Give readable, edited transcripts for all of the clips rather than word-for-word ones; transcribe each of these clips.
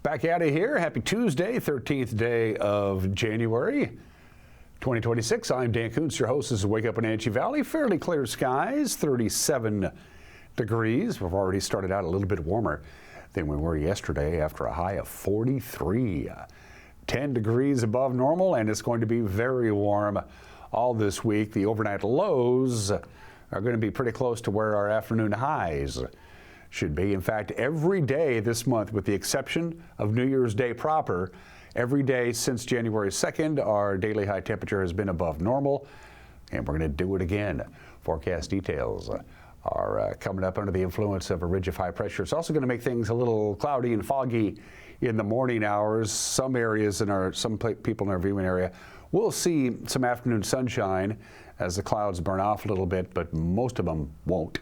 Back at it here. Happy Tuesday, 13th day of January 2026. I'm Dan Kuntz, your host. This is Wake Up Wenatchee Valley. Fairly clear skies, 37 degrees. We've already started out a little bit warmer than we were yesterday after a high of 43. 10 degrees above normal, and it's going to be very warm all this week. The overnight lows are going to be pretty close to where our afternoon highs should be. In fact, every day this month, with the exception of New Year's Day proper, every day since January 2nd, our daily high temperature has been above normal, and we're going to do it again. Forecast details are coming up under the influence of a ridge of high pressure. It's also going to make things a little cloudy and foggy in the morning hours. Some areas some people in our viewing area will see some afternoon sunshine as the clouds burn off a little bit, but most of them won't.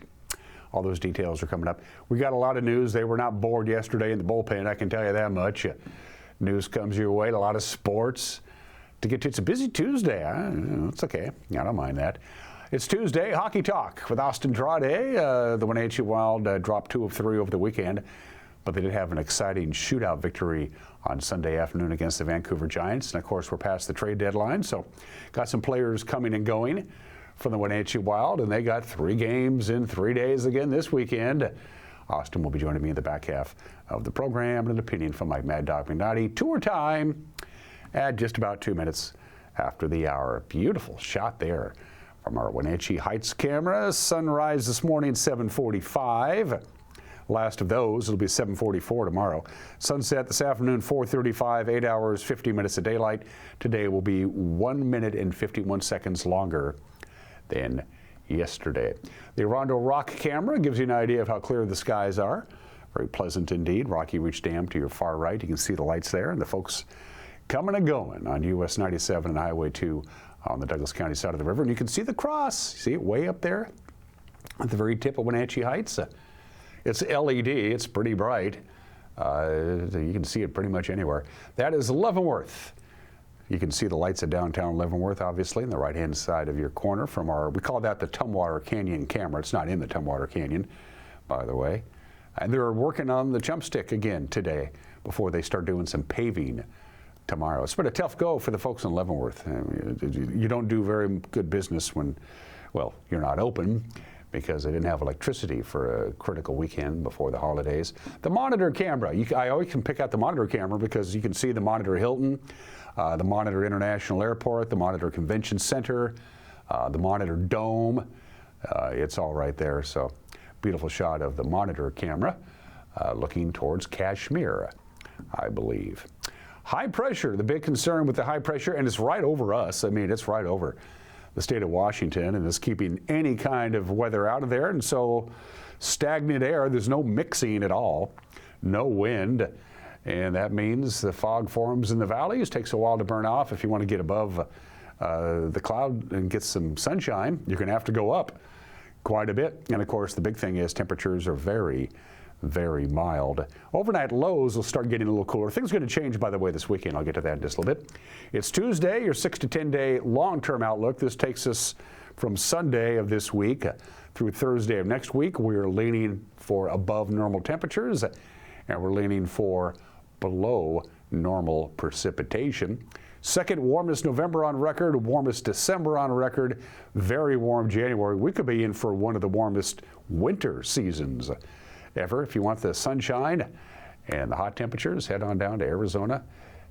All those details are coming up. We got a lot of news. They were not bored yesterday in the bullpen, I can tell you that much. News comes your way, a lot of sports to get to. It's a busy Tuesday. It's okay. I don't mind that. It's Tuesday, Hockey Talk with Austin Draude. The Wenatchee Wild dropped 2 of 3 over the weekend, but they did have an exciting shootout victory on Sunday afternoon against the Vancouver Giants. And of course, we're past the trade deadline, so got some players coming and going from the Wenatchee Wild, and they got 3 games in 3 days again this weekend. Austin will be joining me in the back half of the program, and an opinion from Mike Mad Dog McNaughty. Tour time at just about 2 minutes after the hour. Beautiful shot there from our Wenatchee Heights camera. Sunrise this morning, 7:45. Last of those, it'll be 7:44 tomorrow. Sunset this afternoon, 4:35, 8 hours, 50 minutes of daylight. Today will be 1 minute and 51 seconds longer than yesterday. The Rondo Rock camera gives you an idea of how clear the skies are. Very pleasant indeed. Rocky Reach Dam to your far right. You can see the lights there, and the folks coming and going on US 97 and Highway 2 on the Douglas County side of the river. And you can see the cross. See it way up there at the very tip of Wenatchee Heights. It's LED. It's pretty bright. You can see it pretty much anywhere. That is Leavenworth. You can see the lights of downtown Leavenworth, obviously, on the right-hand side of your corner from we call that the Tumwater Canyon camera. It's not in the Tumwater Canyon, by the way. And they're working on the jump stick again today before they start doing some paving tomorrow. It's been a tough go for the folks in Leavenworth. You don't do very good business when, well, you're not open, because they didn't have electricity for a critical weekend before the holidays. The monitor camera, I always can pick out the monitor camera because you can see the Monitor Hilton, the Monitor International Airport, the Monitor Convention Center, the Monitor Dome. It's all right there. So beautiful shot of the monitor camera looking towards Kashmir, I believe. High pressure, the big concern with the high pressure, and it's right over us. I mean, it's right over the state of Washington, and is keeping any kind of weather out of there. And so stagnant air, there's no mixing at all, no wind. And that means the fog forms in the valleys. Takes a while to burn off. If you want to get above the cloud and get some sunshine, you're going to have to go up quite a bit. And of course, the big thing is temperatures are very, very mild. Overnight lows will start getting a little cooler. Things are going to change, by the way, this weekend. I'll get to that in just a little bit. It's Tuesday, your 6 to 10 day long-term outlook. This takes us from Sunday of this week through Thursday of next week. We're leaning for above normal temperatures, and we're leaning for below normal precipitation. Second warmest November on record, warmest December on record, very warm January. We could be in for one of the warmest winter seasons ever. If you want the sunshine and the hot temperatures, head on down to Arizona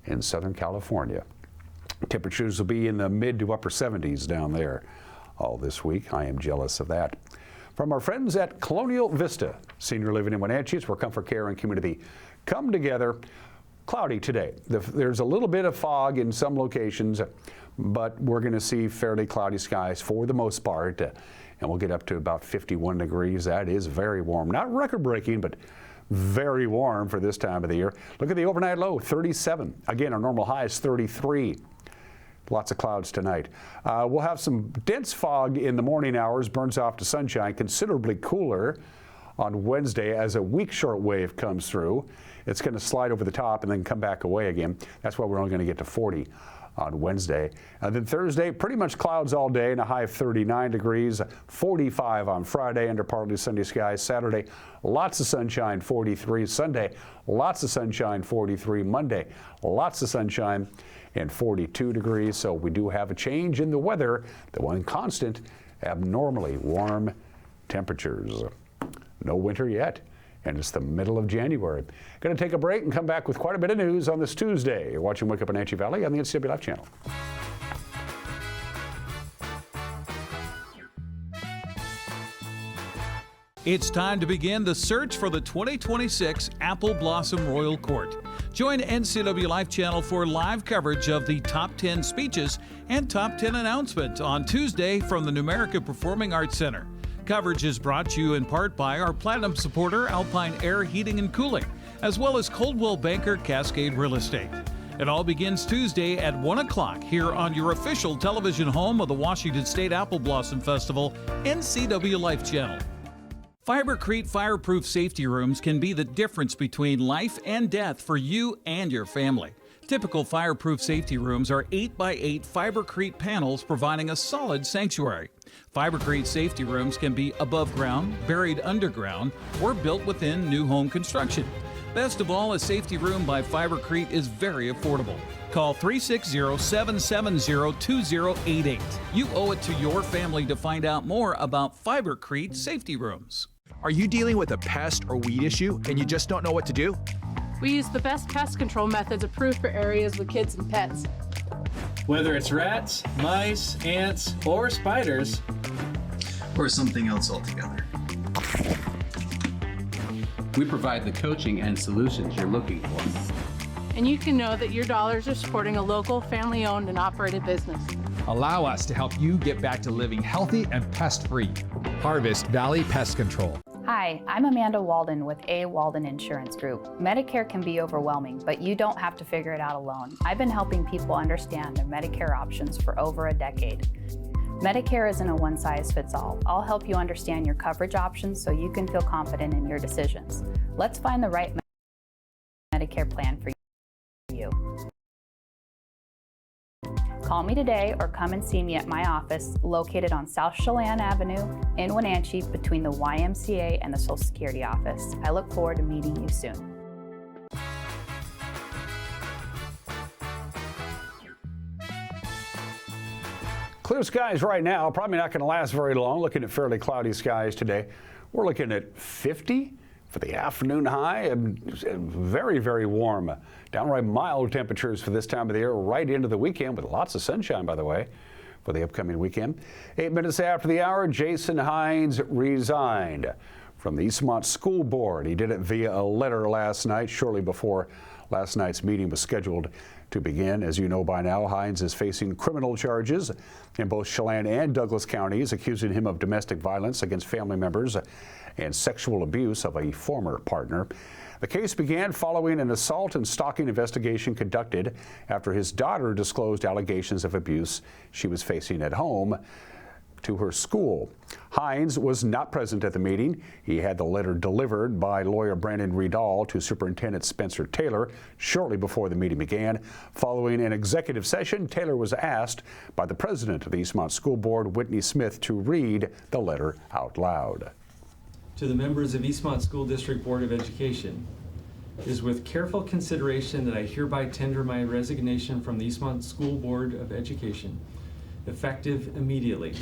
and Southern California. Temperatures will be in the mid to upper 70s down there all this week. I am jealous of that. From our friends at Colonial Vista Senior Living in Wenatchee, it's where comfort, care, and community come together. Cloudy today. There's a little bit of fog in some locations, but we're going to see fairly cloudy skies for the most part. And we'll get up to about 51 degrees. That is very warm. Not record-breaking, but very warm for this time of the year. Look at the overnight low, 37. Again, our normal high is 33. Lots of clouds tonight. We'll have some dense fog in the morning hours, burns off to sunshine, considerably cooler on Wednesday as a weak short wave comes through. It's going to slide over the top and then come back away again. That's why we're only going to get to 40 on Wednesday. And then Thursday, pretty much clouds all day and a high of 39 degrees, 45 on Friday under partly sunny skies. Saturday, lots of sunshine, 43. Sunday, lots of sunshine, 43. Monday, lots of sunshine and 42 degrees. So we do have a change in the weather. The one constant, abnormally warm temperatures. No winter yet, and it's the middle of January. Going to take a break and come back with quite a bit of news on this Tuesday. You're watching Wake Up in Wenatchee Valley on the NCW Life channel. It's time to begin the search for the 2026 Apple Blossom Royal Court. Join NCW Life channel for live coverage of the top 10 speeches and top 10 announcements on Tuesday from the Numerica Performing Arts Center. Coverage is brought to you in part by our Platinum supporter, Alpine Air Heating and Cooling, as well as Coldwell Banker Cascade Real Estate. It all begins Tuesday at 1 o'clock here on your official television home of the Washington State Apple Blossom Festival, NCW Life channel. Fibercrete fireproof safety rooms can be the difference between life and death for you and your family. Typical fireproof safety rooms are 8x8 Fibercrete panels providing a solid sanctuary. Fibercrete safety rooms can be above ground, buried underground, or built within new home construction. Best of all, a safety room by Fibercrete is very affordable. Call 360-770-2088. You owe it to your family to find out more about Fibercrete safety rooms. Are you dealing with a pest or weed issue and you just don't know what to do? We use the best pest control methods approved for areas with kids and pets. Whether it's rats, mice, ants, or spiders, or something else altogether, we provide the coaching and solutions you're looking for. And you can know that your dollars are supporting a local, family-owned and operated business. Allow us to help you get back to living healthy and pest-free. Harvest Valley Pest Control. Hi, I'm Amanda Walden with A. Walden Insurance Group. Medicare can be overwhelming, but you don't have to figure it out alone. I've been helping people understand their Medicare options for over a decade. Medicare isn't a one-size-fits-all. I'll help you understand your coverage options so you can feel confident in your decisions. Let's find the right Medicare plan for you. Call me today or come and see me at my office located on South Chelan Avenue in Wenatchee between the YMCA and the Social Security office. I look forward to meeting you soon. Clear skies right now, probably not going to last very long. Looking at fairly cloudy skies today. We're looking at 50 for the afternoon high and very, very warm. Downright mild temperatures for this time of the year right into the weekend with lots of sunshine, by the way, for the upcoming weekend. 8 minutes after the hour, Jason Hines resigned from the Eastmont School Board. He did it via a letter last night, shortly before last night's meeting was scheduled to begin. As you know by now, Hines is facing criminal charges in both Chelan and Douglas counties, accusing him of domestic violence against family members and sexual abuse of a former partner. The case began following an assault and stalking investigation conducted after his daughter disclosed allegations of abuse she was facing at home to her school. Hines was not present at the meeting. He had the letter delivered by lawyer Brandon Riedel to Superintendent Spencer Taylor shortly before the meeting began. Following an executive session, Taylor was asked by the president of the Eastmont School Board, Whitney Smith, to read the letter out loud. to the members of Eastmont School District Board of Education, it is with careful consideration that I hereby tender my resignation from the Eastmont School Board of Education, effective immediately.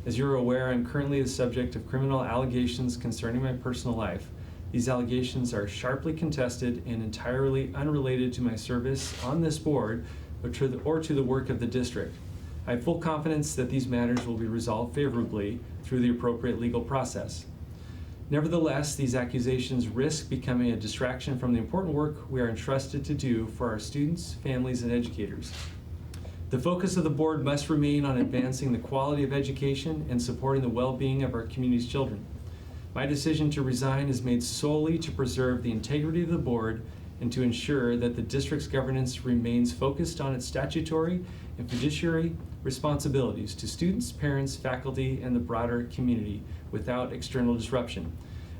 As you're aware, I'm currently the subject of criminal allegations concerning my personal life. These allegations are sharply contested and entirely unrelated to my service on this board or to the work of the district. I have full confidence that these matters will be resolved favorably through the appropriate legal process. Nevertheless, these accusations risk becoming a distraction from the important work we are entrusted to do for our students, families, and educators. The focus of the board must remain on advancing the quality of education and supporting the well-being of our community's children. My decision to resign is made solely to preserve the integrity of the board and to ensure that the district's governance remains focused on its statutory and fiduciary responsibilities to students, parents, faculty, and the broader community without external disruption.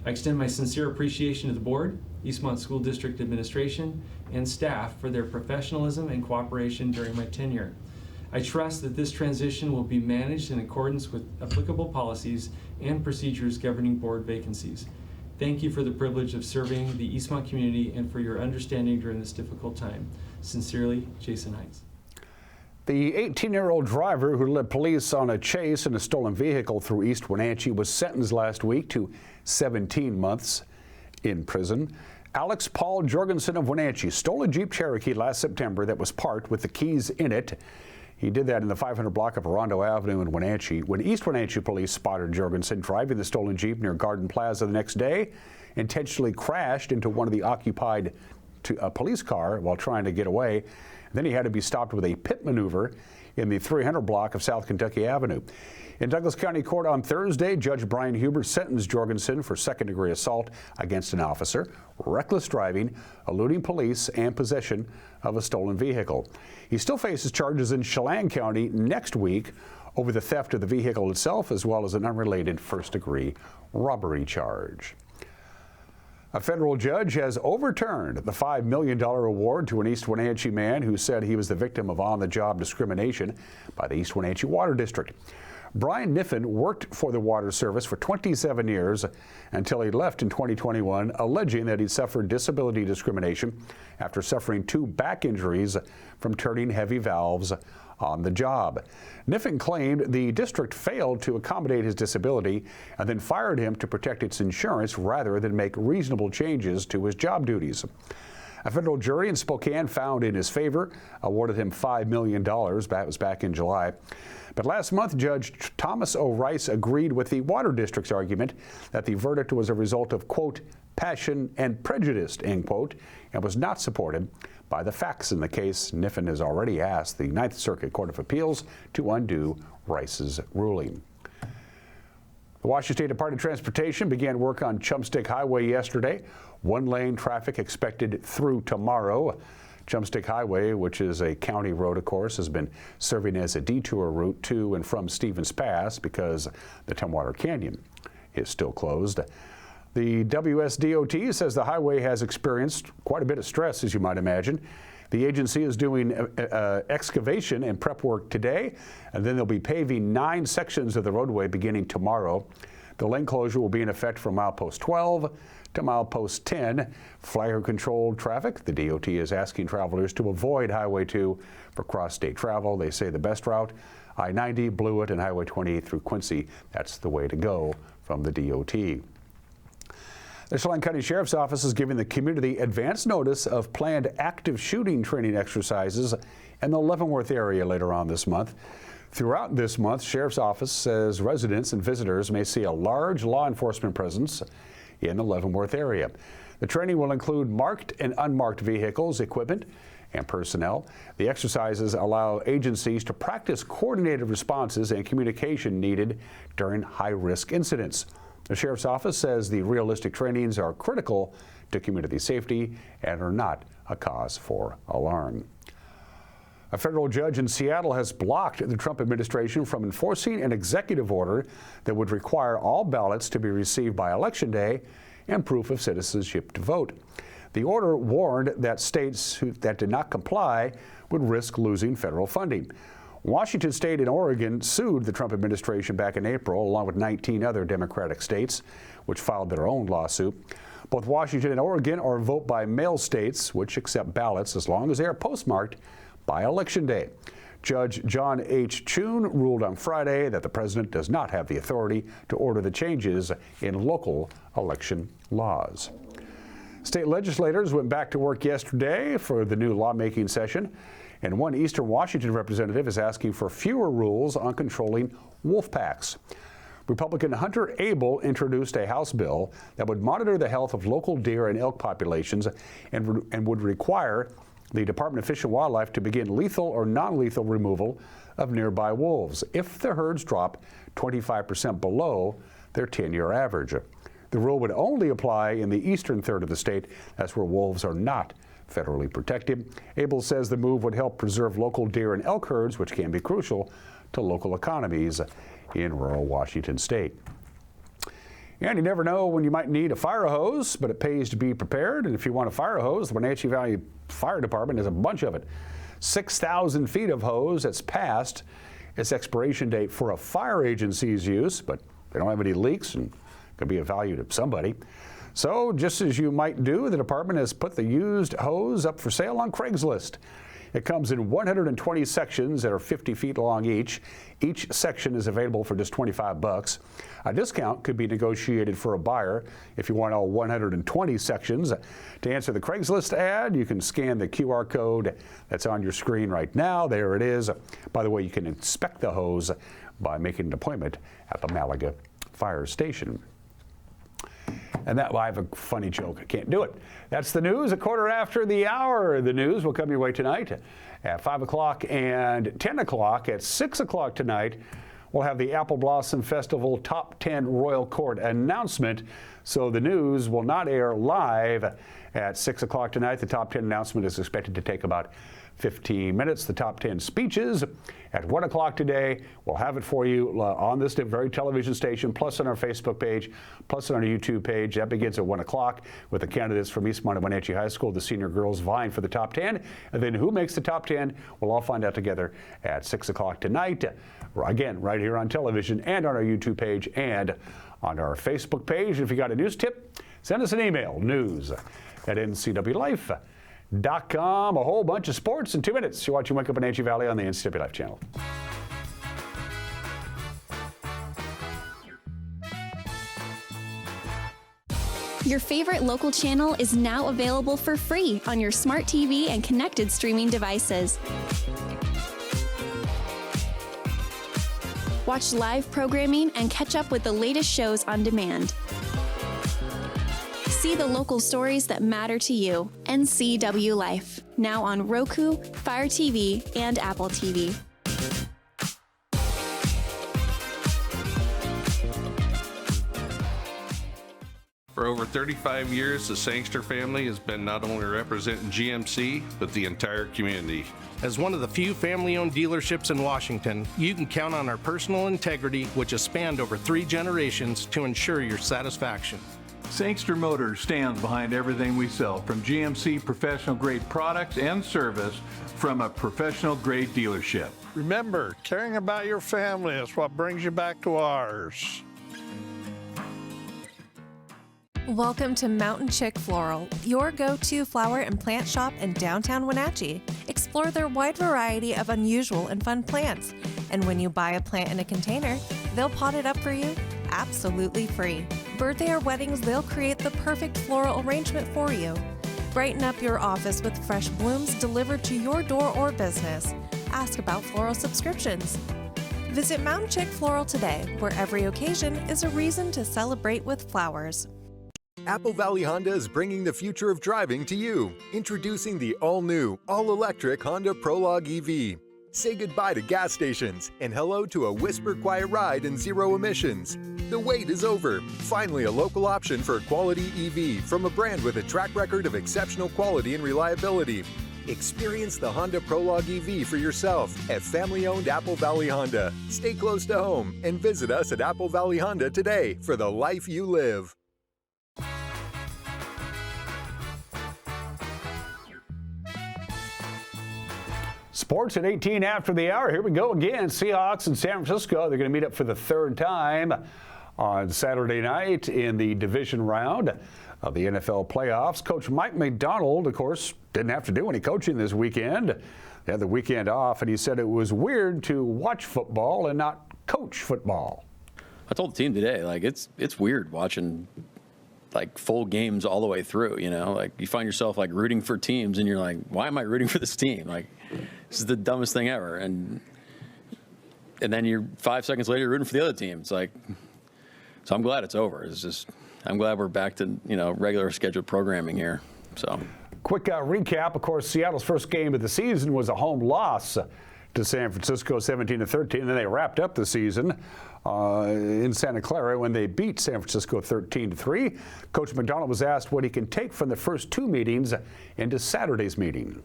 I extend my sincere appreciation to the board, Eastmont School District administration, and staff for their professionalism and cooperation during my tenure. I trust that this transition will be managed in accordance with applicable policies and procedures governing board vacancies. Thank you for the privilege of serving the Eastmont community and for your understanding during this difficult time. Sincerely, Jason Hines. The 18-year-old driver who led police on a chase in a stolen vehicle through East Wenatchee was sentenced last week to 17 months in prison. Alex Paul Jorgensen of Wenatchee stole a Jeep Cherokee last September that was parked with the keys in it. He did that in the 500 block of Rondo Avenue in Wenatchee. When East Wenatchee police spotted Jorgensen driving the stolen Jeep near Garden Plaza the next day, intentionally crashed into one of the occupied police car while trying to get away. Then he had to be stopped with a pit maneuver in the 300 block of South Kentucky Avenue. In Douglas County Court on Thursday, Judge Brian Huber sentenced Jorgensen for second-degree assault against an officer, reckless driving, eluding police, and possession of a stolen vehicle. He still faces charges in Chelan County next week over the theft of the vehicle itself, as well as an unrelated first-degree robbery charge. A federal judge has overturned the $5 million award to an East Wenatchee man who said he was the victim of on-the-job discrimination by the East Wenatchee Water District. Brian Niffen worked for the Water Service for 27 years until he left in 2021, alleging that he suffered disability discrimination after suffering 2 back injuries from turning heavy valves on the job. Niffen claimed the district failed to accommodate his disability and then fired him to protect its insurance rather than make reasonable changes to his job duties. A federal jury in Spokane found in his favor, awarded him $5 million. That was back in July. But last month, Judge Thomas O. Rice agreed with the Water District's argument that the verdict was a result of, quote, passion and prejudice, end quote, and was not supported by the facts in the case. Niffen has already asked the Ninth Circuit Court of Appeals to undo Rice's ruling. The Washington State Department of Transportation began work on Chumstick Highway yesterday. One-lane traffic expected through tomorrow. Chumstick Highway, which is a county road, of course, has been serving as a detour route to and from Stevens Pass because the Tumwater Canyon is still closed. The WSDOT says the highway has experienced quite a bit of stress, as you might imagine. The agency is doing excavation and prep work today, and then they'll be paving 9 sections of the roadway beginning tomorrow. The lane closure will be in effect from milepost 12 to milepost 10. Flyer-controlled traffic. The DOT is asking travelers to avoid Highway 2 for cross-state travel. They say the best route, I-90, Blewett, and Highway 28 through Quincy. That's the way to go from the DOT. The Chelan County Sheriff's Office is giving the community advance notice of planned active shooting training exercises in the Leavenworth area later on this month. Throughout this month, Sheriff's Office says residents and visitors may see a large law enforcement presence in the Leavenworth area. The training will include marked and unmarked vehicles, equipment, and personnel. The exercises allow agencies to practice coordinated responses and communication needed during high-risk incidents. The Sheriff's Office says the realistic trainings are critical to community safety and are not a cause for alarm. A federal judge in Seattle has blocked the Trump administration from enforcing an executive order that would require all ballots to be received by Election Day and proof of citizenship to vote. The order warned that states that did not comply would risk losing federal funding. Washington State and Oregon sued the Trump administration back in April, along with 19 other Democratic states, which filed their own lawsuit. Both Washington and Oregon are vote-by-mail states, which accept ballots as long as they are postmarked by Election Day. Judge John H. Choon ruled on Friday that the president does not have the authority to order the changes in local election laws. State legislators went back to work yesterday for the new lawmaking session, and one Eastern Washington representative is asking for fewer rules on controlling wolf packs. Republican Hunter Abel introduced a House bill that would monitor the health of local deer and elk populations and would require the Department of Fish and Wildlife to begin lethal or non-lethal removal of nearby wolves if the herds drop 25% below their 10-year average. The rule would only apply in the eastern third of the state. That's where wolves are not federally protected. Abel says the move would help preserve local deer and elk herds, which can be crucial to local economies in rural Washington state. And you never know when you might need a fire hose, but it pays to be prepared. And if you want a fire hose, the Wenatchee Valley Fire Department has a bunch of it. 6,000 feet of hose that's past its expiration date for a fire agency's use, but they don't have any leaks and could be of value to somebody. So just as you might do, the department has put the used hose up for sale on Craigslist. It comes in 120 sections that are 50 feet long each. Each section is available for just $25. A discount could be negotiated for a buyer if you want all 120 sections. To answer the Craigslist ad, you can scan the QR code that's on your screen right now. There it is. By the way, you can inspect the hose by making an appointment at the Malaga Fire Station. And that, well, I have a funny joke. I can't do it. That's the news. A quarter after the hour. The news will come your way tonight at 5 o'clock and 10 o'clock. At 6 o'clock tonight, we'll have the Apple Blossom Festival Top 10 Royal Court announcement. So the news will not air live at 6 o'clock tonight. The Top 10 announcement is expected to take about 15 minutes. The top 10 speeches at 1 o'clock today. We'll have it for you on this very television station, plus on our Facebook page, plus on our YouTube page. That begins at 1 o'clock with the candidates from Eastmont and Wenatchee High School, the senior girls vying for the top 10. And then who makes the top 10, we'll all find out together at 6 o'clock tonight. Again, right here on television and on our YouTube page and on our Facebook page. If you got a news tip, send us an email, news@ncwlife.com. A whole bunch of sports in 2 minutes. You're watching Wake Up in Wenatchee Valley on the NCW Life channel. Your favorite local channel is now available for free on your smart TV and connected streaming devices. Watch live programming and catch up with the latest shows on demand. See the local stories that matter to you. NCW Life, now on Roku, Fire TV, and Apple TV. For over 35 years, the Sangster family has been not only representing GMC, but the entire community. As one of the few family-owned dealerships in Washington, you can count on our personal integrity, which has spanned over 3 generations, to ensure your satisfaction. Sangster Motors stands behind everything we sell, from GMC professional-grade products and service from a professional-grade dealership. Remember, caring about your family is what brings you back to ours. Welcome to Mountain Chick Floral, your go-to flower and plant shop in downtown Wenatchee. Explore their wide variety of unusual and fun plants. And when you buy a plant in a container, they'll pot it up for you absolutely free. Birthday or weddings, they'll create the perfect floral arrangement for you. Brighten up your office with fresh blooms delivered to your door or business. Ask about floral subscriptions. Visit Mountain Chick Floral today, where every occasion is a reason to celebrate with flowers. Apple Valley Honda is bringing the future of driving to you. Introducing the all-new, all-electric Honda Prologue EV. Say goodbye to gas stations and hello to a whisper-quiet ride and zero emissions. The wait is over. Finally, a local option for a quality EV from a brand with a track record of exceptional quality and reliability. Experience the Honda Prologue EV for yourself at family-owned Apple Valley Honda. Stay close to home and visit us at Apple Valley Honda today for the life you live. Sports at 18 after the hour. Here we go again. Seahawks in San Francisco. They're going to meet up for the 3rd time on Saturday night in the division round of the NFL playoffs. Coach Mike McDonald, of course, didn't have to do any coaching this weekend. They had the weekend off, and he said it was weird to watch football and not coach football. I told the team today, like, it's weird watching like full games all the way through, you know, like you find yourself like rooting for teams and you're like, why am I rooting for this team? Like, this is the dumbest thing ever. And then you're 5 seconds later rooting for the other team. It's like, so I'm glad it's over. It's just, I'm glad we're back to, you know, regular scheduled programming here. So quick recap. Of course, Seattle's first game of the season was a home loss to San Francisco, 17-13. And then they wrapped up the season in Santa Clara when they beat San Francisco 13-3. Coach McDonald was asked what he can take from the first 2 meetings into Saturday's meeting.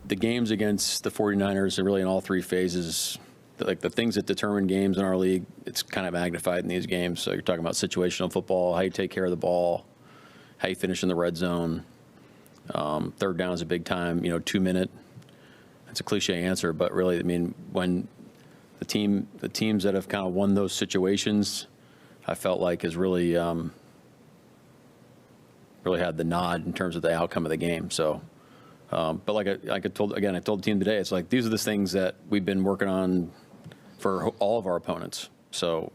The games against the 49ers are really in all 3 phases the things that determine games in our league, it's kind of magnified in these games. So you're talking about situational football, how you take care of the ball, how you finish in the red zone. Third down is a big time, 2 minute. It's a cliche answer, but really, I mean, when the teams that have kind of won those situations, I felt like has really had the nod in terms of the outcome of the game. So, but like I told the team today, it's like these are the things that we've been working on for all of our opponents. So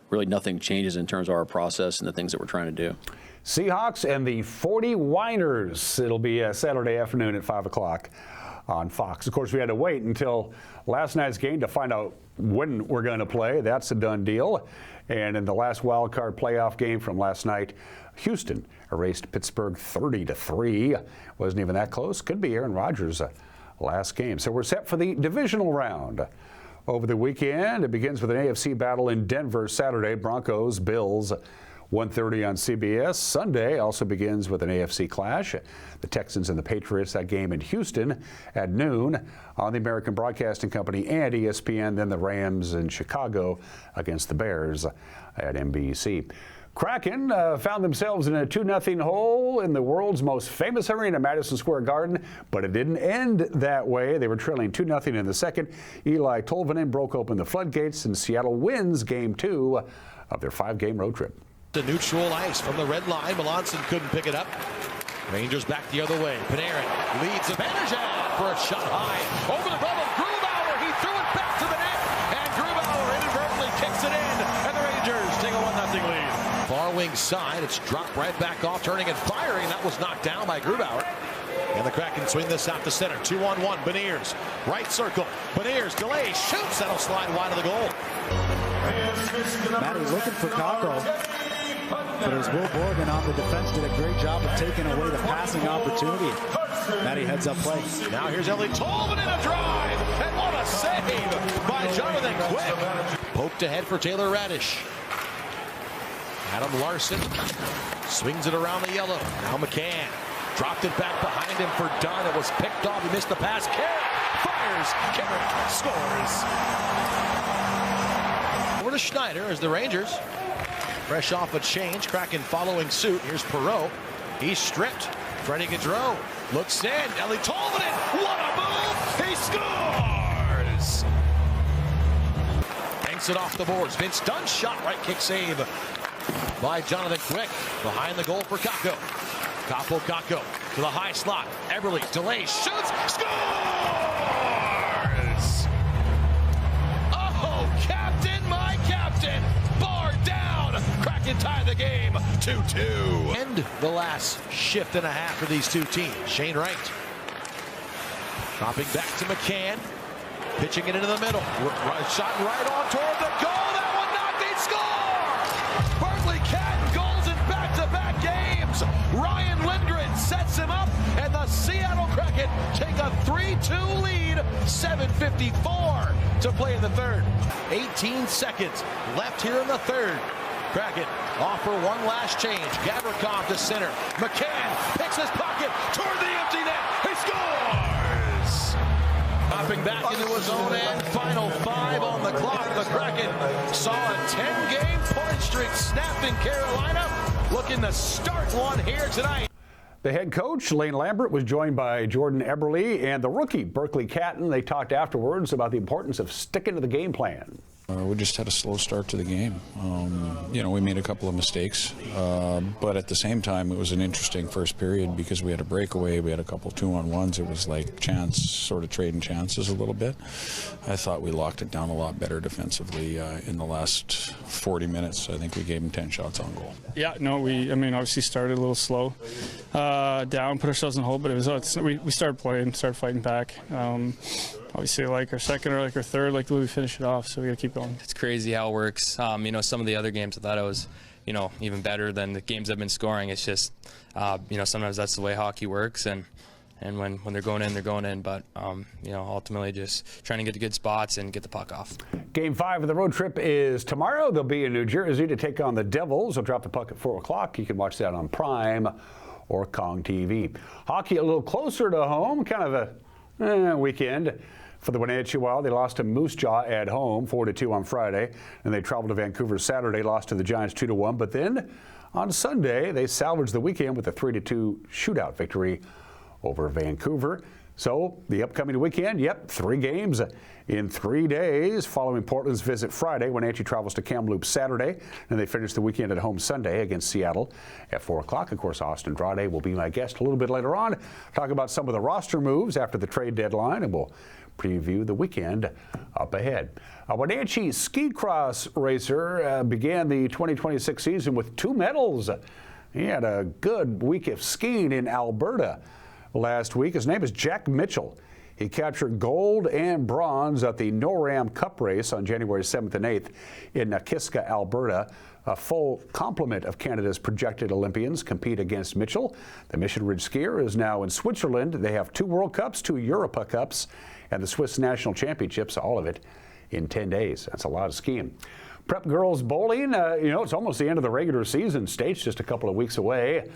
really nothing changes in terms of our process and the things that we're trying to do. Seahawks and the 40 Winers. It'll be Saturday afternoon at 5 o'clock on Fox. Of course, we had to wait until last night's game to find out when we're going to play. That's a done deal. And in the last wild card playoff game from last night, Houston erased Pittsburgh 30-3. Wasn't even that close. Could be Aaron Rodgers' last game. So we're set for the divisional round. Over the weekend, it begins with an AFC battle in Denver Saturday. Broncos, Bills, 1:30 on CBS. Sunday also begins with an AFC clash. The Texans and the Patriots, that game in Houston at noon on the American Broadcasting Company and ESPN. Then the Rams in Chicago against the Bears at NBC. Kraken found themselves in a 2-0 hole in the world's most famous arena, Madison Square Garden, but it didn't end that way. They were trailing 2-0 in the second. Eli Tolvanen broke open the floodgates, and Seattle wins Game 2 of their 5-game road trip. The neutral ice from the red line. Melanson couldn't pick it up. Rangers back the other way. Panarin leads Zibanejad for a shot high. Over the glove of Grubauer. He threw it back to the net, and Grubauer inadvertently kicks it in, and the Rangers take a 1-0 lead. Far wing side, it's dropped right back off, turning and firing. That was knocked down by Grubauer. And the Kraken swing this out to center. 2-on-1. Beniers, right circle. Beniers delays, shoots. That'll slide wide of the goal. Matty looking for Kakko, but as Will Borgen on the defense did a great job of taking away the passing opportunity. Matty heads up play. Now here's Ellie Tolvanen in a drive, and what a save by Jonathan Quick. Poked ahead for Taylor Radish. Adam Larson swings it around the yellow. Now McCann dropped it back behind him for Dunn. It was picked off. He missed the pass. Carrick fires. Carrick scores. Over to Schneider as the Rangers fresh off a change. Kraken following suit. Here's Perreault. He's stripped. Freddie Gaudreau looks in. Ellie Tolvanen. What a move. He scores. Banks it off the boards. Vince Dunn shot. Right kick save by Jonathan Quick. Behind the goal for Kakko. Kakko to the high slot. Eberle delays. Shoots. Scores. Oh, captain, my captain. Bar down. Kraken tie the game 2-2. And the last shift and a half for these two teams. Shane Wright dropping back to McCann. Pitching it into the middle. Shot right on toward the goal. That one knocked. They score. Berkeley Canton goals in back-to-back games. Ryan Lindgren sets him up, and the Seattle Kraken take a 3-2 lead. 7:54 to play in the third. 18 seconds left here in the third. Kraken offer one last change. Gavrikov to center. McCann picks his pocket toward the empty net. He scores! Hopping back into his own end. Final 5 on the clock. The Kraken saw a 10-game point streak snapped in Carolina. Looking to start one here tonight. The head coach, Lane Lambert, was joined by Jordan Eberle and the rookie, Berkeley Catton. They talked afterwards about the importance of sticking to the game plan. We just had a slow start to the game. We made a couple of mistakes, but at the same time, it was an interesting first period because we had a breakaway. We had a couple 2-on-1s. It was like sort of trading chances a little bit. I thought we locked it down a lot better defensively in the last 40 minutes. I think we gave them 10 shots on goal. Yeah, no, we obviously started a little slow down, put ourselves in a hole, but we started playing, started fighting back. Obviously, like our second or like our third, like the way we finish it off, so we got to keep going. It's crazy how it works. Some of the other games I thought I was, even better than the games I've been scoring. It's just, sometimes that's the way hockey works, and when they're going in, they're going in. But, ultimately just trying to get the good spots and get the puck off. Game 5 of the road trip is tomorrow. They'll be in New Jersey to take on the Devils. They'll drop the puck at 4 o'clock. You can watch that on Prime or Kong TV. Hockey a little closer to home, kind of a weekend For the Wenatchee Wild, they lost to Moose Jaw at home 4-2 on Friday, and they traveled to Vancouver Saturday, lost to the Giants 2-1. But then on Sunday, they salvaged the weekend with a 3-2 shootout victory over Vancouver. So the upcoming weekend, 3 games in 3 days. Following Portland's visit Friday, Wenatchee travels to Kamloops Saturday, and they finish the weekend at home Sunday against Seattle at 4 o'clock. Of course, Austin Draude will be my guest a little bit later on, talk about some of the roster moves after the trade deadline, and we'll preview the weekend up ahead. A Wenatchee ski cross racer began the 2026 season with 2 medals. He had a good week of skiing in Alberta last week. His name is Jack Mitchell. He captured gold and bronze at the NORAM Cup race on January 7th and 8th in Nakiska, Alberta. A full complement of Canada's projected Olympians compete against Mitchell. The Mission Ridge skier is now in Switzerland. They have 2 World Cups, 2 Europa Cups, and the Swiss National Championships, all of it in 10 days. That's a lot of skiing. Prep girls bowling, it's almost the end of the regular season. State's just a couple of weeks away.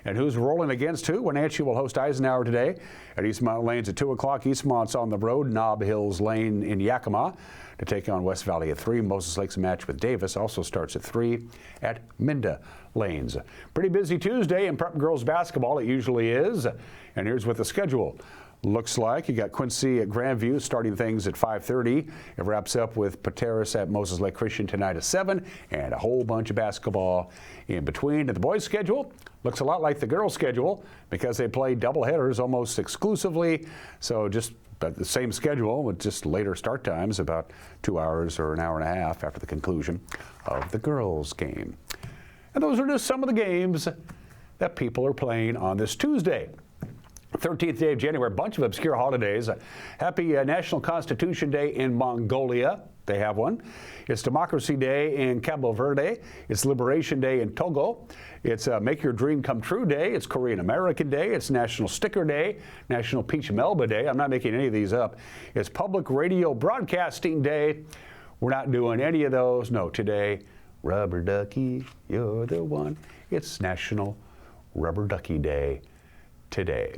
And who's rolling against who? Wenatchee will host Eisenhower today at Eastmont Lanes at 2 o'clock. Eastmont's on the road, Nob Hills Lane in Yakima to take on West Valley at 3. Moses Lake's match with Davis also starts at 3 at Minda Lanes. Pretty busy Tuesday in prep girls basketball. It usually is. And here's what the schedule looks like. You got Quincy at Grandview starting things at 5:30. It wraps up with Pateros at Moses Lake Christian tonight at 7, and a whole bunch of basketball in between. And the boys' schedule looks a lot like the girls' schedule because they play doubleheaders almost exclusively. So just the same schedule with just later start times, about 2 hours or an hour and a half after the conclusion of the girls' game. And those are just some of the games that people are playing on this Tuesday. 13th day of January, a bunch of obscure holidays. Happy National Constitution Day in Mongolia. They have one. It's Democracy Day in Cabo Verde. It's Liberation Day in Togo. It's Make Your Dream Come True Day. It's Korean American Day. It's National Sticker Day. National Peach Melba Day. I'm not making any of these up. It's Public Radio Broadcasting Day. We're not doing any of those. No, today, Rubber Ducky, you're the one. It's National Rubber Ducky Day today.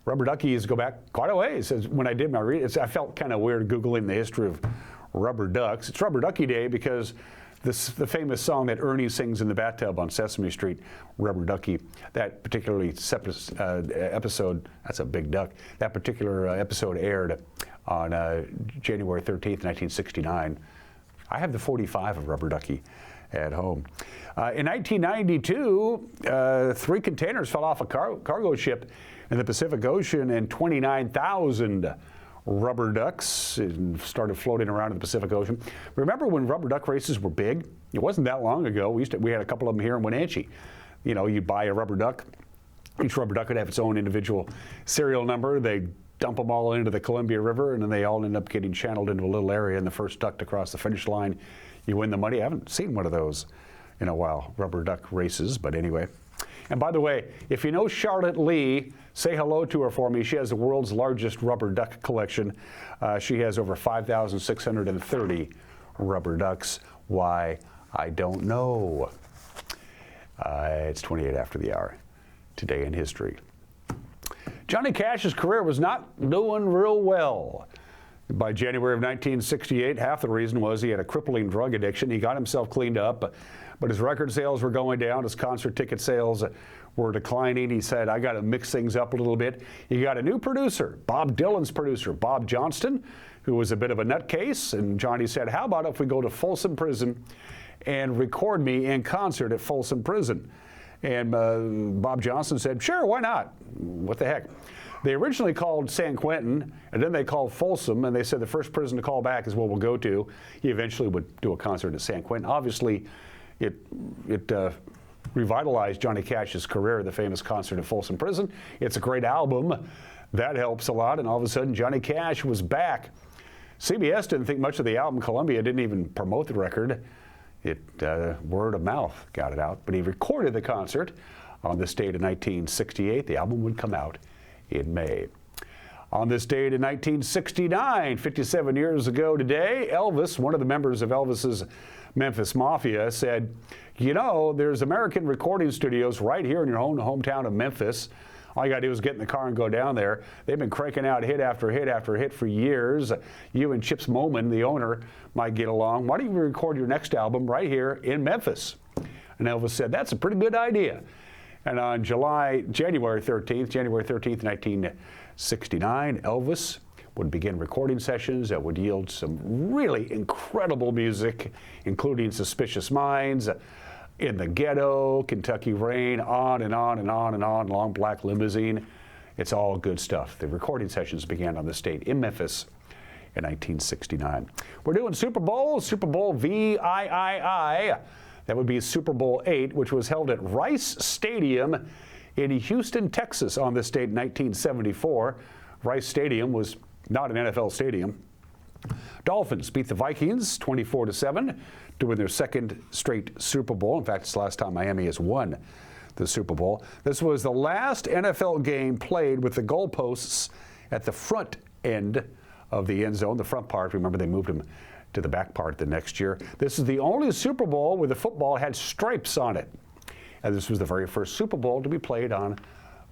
Rubber duckies go back quite a ways. When I did my read, I felt kind of weird Googling the history of rubber ducks. It's Rubber Ducky Day because the famous song that Ernie sings in the bathtub on Sesame Street, Rubber Ducky, that particularly episode, that's a big duck, that particular episode aired on January 13th, 1969. I have the 45 of Rubber Ducky at home. In 1992, 3 containers fell off a cargo ship in the Pacific Ocean, and 29,000 rubber ducks started floating around in the Pacific Ocean. Remember when rubber duck races were big? It wasn't that long ago. We had a couple of them here in Wenatchee. You buy a rubber duck. Each rubber duck would have its own individual serial number. They dump them all into the Columbia River, and then they all end up getting channeled into a little area, and the first duck to cross the finish line, you win the money. I haven't seen one of those in a while, rubber duck races, but anyway. And by the way, if you know Charlotte Lee, say hello to her for me. She has the world's largest rubber duck collection. She has over 5,630 rubber ducks. Why? I don't know. It's 28 after the hour. Today in history. Johnny Cash's career was not doing real well. By January of 1968, half the reason was he had a crippling drug addiction. He got himself cleaned up, but his record sales were going down. His concert ticket sales were declining. He said, I got to mix things up a little bit. He got a new producer, Bob Dylan's producer, Bob Johnston, who was a bit of a nutcase. And Johnny said, how about if we go to Folsom Prison and record me in concert at Folsom Prison? And Bob Johnston said, sure, why not? What the heck? They originally called San Quentin, and then they called Folsom, and they said the first prison to call back is what we'll go to. He eventually would do a concert at San Quentin. Obviously, it revitalized Johnny Cash's career, the famous concert at Folsom Prison. It's a great album. That helps a lot, and all of a sudden, Johnny Cash was back. CBS didn't think much of the album. Columbia didn't even promote the record. Word of mouth got it out, but he recorded the concert on this date in 1968. The album would come out in May. On this date in 1969, 57 years ago today, Elvis, one of the members of Elvis's Memphis Mafia, said, there's American recording studios right here in your hometown of Memphis. All you got to do is get in the car and go down there. They've been cranking out hit after hit after hit for years. You and Chips Moman, the owner, might get along. Why don't you record your next album right here in Memphis? And Elvis said, that's a pretty good idea. And on January 13th, 1969, Elvis would begin recording sessions that would yield some really incredible music, including Suspicious Minds, In the Ghetto, Kentucky Rain, on and on and on and on, Long Black Limousine. It's all good stuff. The recording sessions began on the state in Memphis in 1969. We're doing Super Bowl VIII. That would be Super Bowl VIII, which was held at Rice Stadium in Houston, Texas on this date in 1974. Rice Stadium was not an NFL stadium. Dolphins beat the Vikings 24-7 to win their second straight Super Bowl. In fact, it's the last time Miami has won the Super Bowl. This was the last NFL game played with the goalposts at the front end of the end zone, the front part. Remember, they moved them to the back part the next year. This is the only Super Bowl where the football had stripes on it. And this was the very first Super Bowl to be played on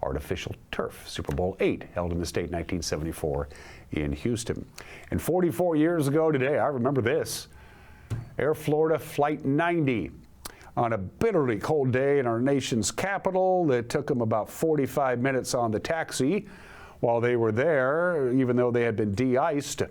artificial turf. Super Bowl VIII, held in the state in 1974 in Houston. And 44 years ago today, I remember this, Air Florida Flight 90. On a bitterly cold day in our nation's capital, it took them about 45 minutes on the taxi while they were there, even though they had been de-iced.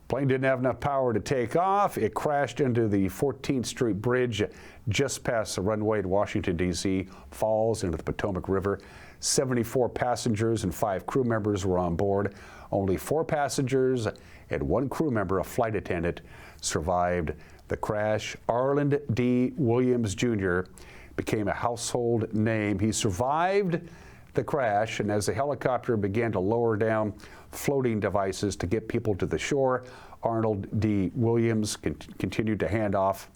Plane didn't have enough power to take off. It crashed into the 14th Street Bridge just past the runway in Washington, D.C., falls into the Potomac River. 74 passengers and 5 crew members were on board. Only 4 passengers and 1 crew member, a flight attendant, survived the crash. Arland D. Williams, Jr. became a household name. He survived the crash, and as the helicopter began to lower down floating devices to get people to the shore, Arnold D. Williams continued to hand off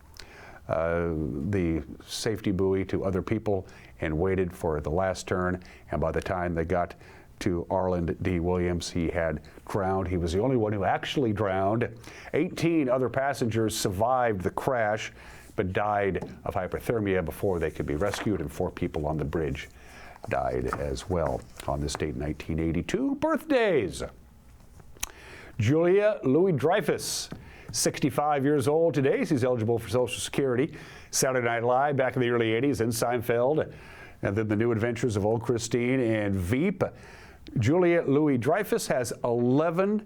the safety buoy to other people and waited for the last turn. And by the time they got to Arland D. Williams, he had drowned. He was the only one who actually drowned. 18 other passengers survived the crash but died of hypothermia before they could be rescued, and 4 people on the bridge died as well. On this date in 1982, birthdays. Julia Louis-Dreyfus, 65 years old today. She's eligible for Social Security. Saturday Night Live back in the early 80s, and Seinfeld, and then The New Adventures of Old Christine and Veep. Julia Louis-Dreyfus has 11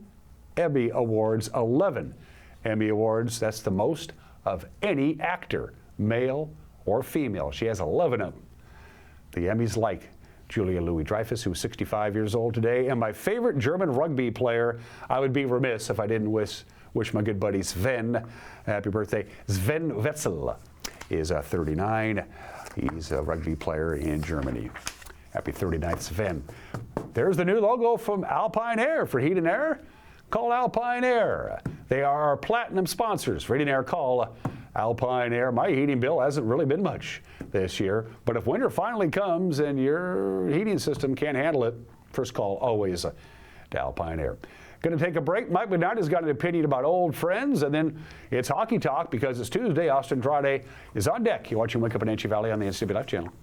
Emmy Awards. 11 Emmy Awards. That's the most of any actor, male or female. She has 11 of them. The Emmys like Julia Louis-Dreyfus, who's 65 years old today. And my favorite German rugby player, I would be remiss if I didn't wish my good buddy Sven happy birthday. Sven Wetzel is 39. He's a rugby player in Germany. Happy 39th, Sven. There's the new logo from Alpine Air. For heat and air, call Alpine Air. They are our platinum sponsors. For heat and air, call Alpine Air. My heating bill hasn't really been much this year, but if winter finally comes and your heating system can't handle it, first call always to Alpine Air. Going to take a break. Mike McKnight has got an opinion about old friends, and then it's hockey talk because it's Tuesday. Austin Draude is on deck. You're watching Wake Up Wenatchee Valley on the NCW Life channel.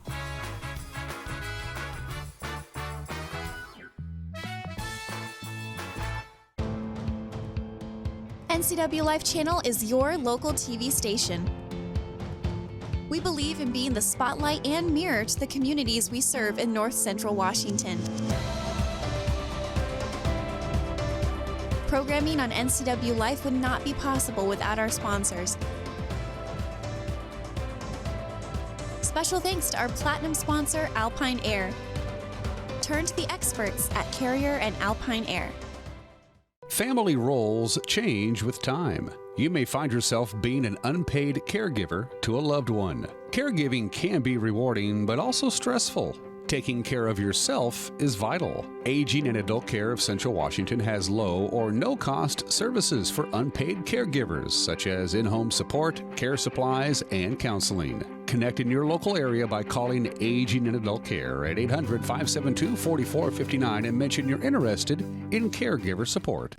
NCW Life Channel is your local TV station. We believe in being the spotlight and mirror to the communities we serve in North Central Washington. Programming on NCW Life would not be possible without our sponsors. Special thanks to our platinum sponsor, Alpine Air. Turn to the experts at Carrier and Alpine Air. Family roles change with time. You may find yourself being an unpaid caregiver to a loved one. Caregiving can be rewarding, but also stressful. Taking care of yourself is vital. Aging and Adult Care of Central Washington has low or no cost services for unpaid caregivers, such as in-home support, care supplies, and counseling. Connect in your local area by calling Aging and Adult Care at 800-572-4459 and mention you're interested in caregiver support.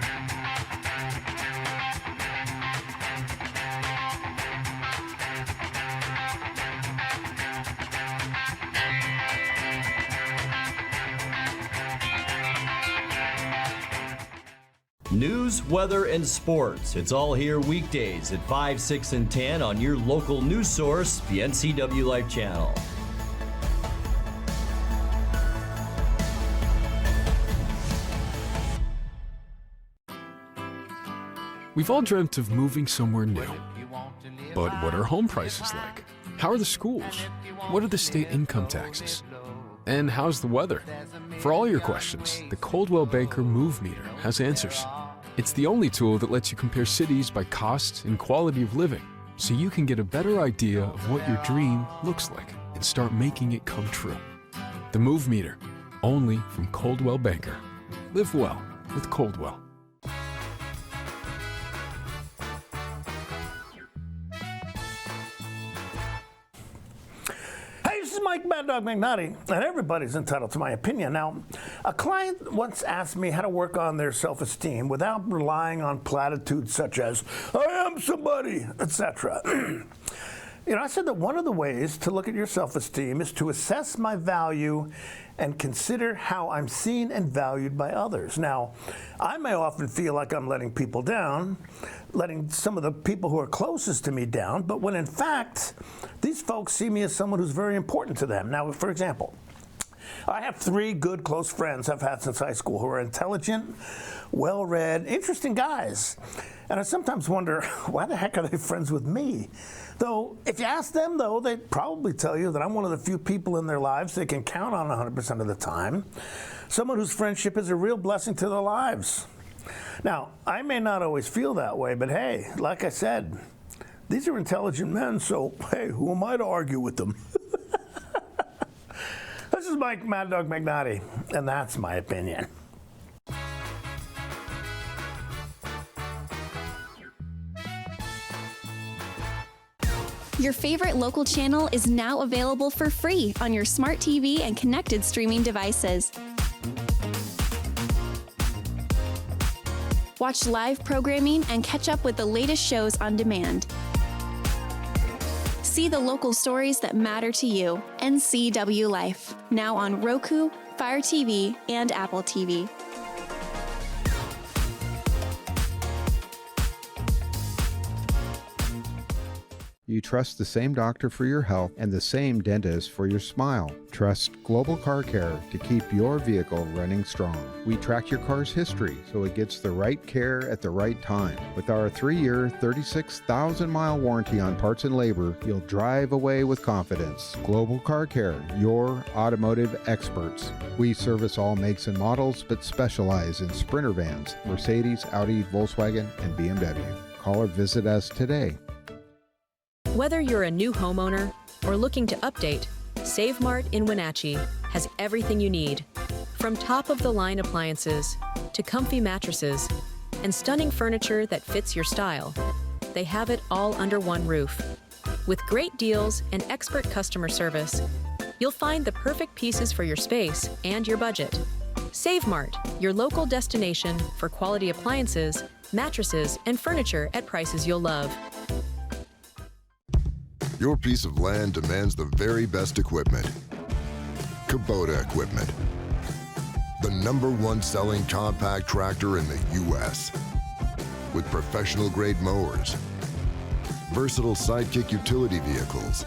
News, weather, and sports. It's all here weekdays at 5, 6, and 10 on your local news source, the NCW Life Channel. We've all dreamt of moving somewhere new. But what are home prices like? How are the schools? What are the state income taxes? And how's the weather? For all your questions, the Coldwell Banker Move Meter has answers. It's the only tool that lets you compare cities by cost and quality of living, so you can get a better idea of what your dream looks like and start making it come true. The Move Meter, only from Coldwell Banker. Live well with Coldwell. Mike Mad Dog McNaughty, and everybody's entitled to my opinion. Now, a client once asked me how to work on their self-esteem without relying on platitudes such as, I am somebody, etc. I said that one of the ways to look at your self-esteem is to assess my value and consider how I'm seen and valued by others. Now, I may often feel like I'm letting people down, letting some of the people who are closest to me down, but when in fact, these folks see me as someone who's very important to them. Now, for example, I have 3 good close friends I've had since high school who are intelligent, well-read, interesting guys. And I sometimes wonder, why the heck are they friends with me? Though, if you ask them, though, they'd probably tell you that I'm one of the few people in their lives they can count on 100% of the time. Someone whose friendship is a real blessing to their lives. Now, I may not always feel that way, but hey, like I said, these are intelligent men, so hey, who am I to argue with them? This is Mike Mad Dog McNaughty, and that's my opinion. Your favorite local channel is now available for free on your smart TV and connected streaming devices. Watch live programming and catch up with the latest shows on demand. See the local stories that matter to you. NCW Life, now on Roku, Fire TV, and Apple TV. You trust the same doctor for your health and the same dentist for your smile. Trust Global Car Care to keep your vehicle running strong. We track your car's history so it gets the right care at the right time. With our 3-year, 36,000-mile warranty on parts and labor, you'll drive away with confidence. Global Car Care, your automotive experts. We service all makes and models, but specialize in Sprinter vans, Mercedes, Audi, Volkswagen, and BMW. Call or visit us today. Whether you're a new homeowner or looking to update, Save Mart in Wenatchee has everything you need. From top-of-the-line appliances to comfy mattresses and stunning furniture that fits your style, they have it all under one roof. With great deals and expert customer service, you'll find the perfect pieces for your space and your budget. Save Mart, your local destination for quality appliances, mattresses, and furniture at prices you'll love. Your piece of land demands the very best equipment. Kubota equipment. The #1 selling compact tractor in the U.S. With professional-grade mowers, versatile sidekick utility vehicles,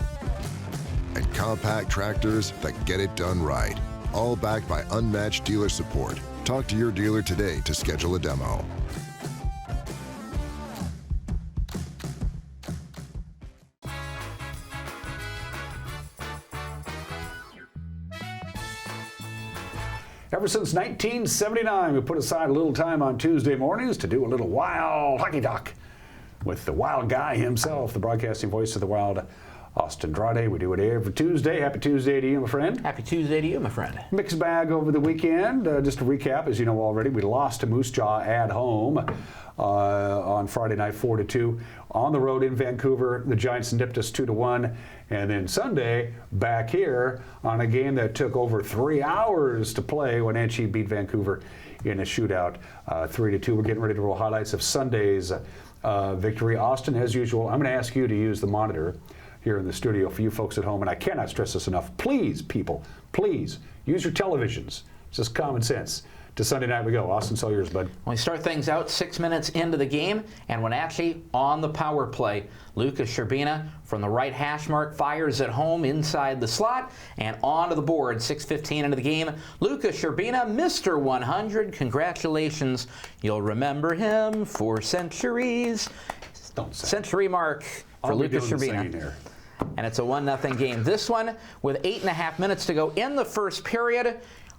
and compact tractors that get it done right. All backed by unmatched dealer support. Talk to your dealer today to schedule a demo. Ever since 1979, we put aside a little time on Tuesday mornings to do a little wild hockey talk with the wild guy himself, the broadcasting voice of the Wild Austin Draude. We do it every Tuesday. Happy Tuesday to you, my friend. Happy Tuesday to you, my friend. Mixed bag over the weekend. Just to recap, as you know already, we lost to Moose Jaw at home on Friday night, 4-2. On the road in Vancouver, the Giants nipped us 2-1. And then Sunday, back here on a game that took over 3 hours to play, Wenatchee beat Vancouver in a shootout, 3-2. We're getting ready to roll highlights of Sunday's victory. Austin, as usual, I'm going to ask you to use the monitor here in the studio for you folks at home. And I cannot stress this enough. Please, people, please use your televisions. It's just common sense. to Sunday night we go. Austin, it's all yours, bud. We start things out 6 minutes into the game, and Wenatchee on the power play. Lucas Sherbina from the right hash mark fires at home inside the slot and onto the board. 6:15 into the game. Lucas Sherbina, Mr. 100. Congratulations. You'll remember him for centuries. Century mark for Lucas Sherbina. And it's a 1-0 game. This one with 8.5 minutes to go in the first period.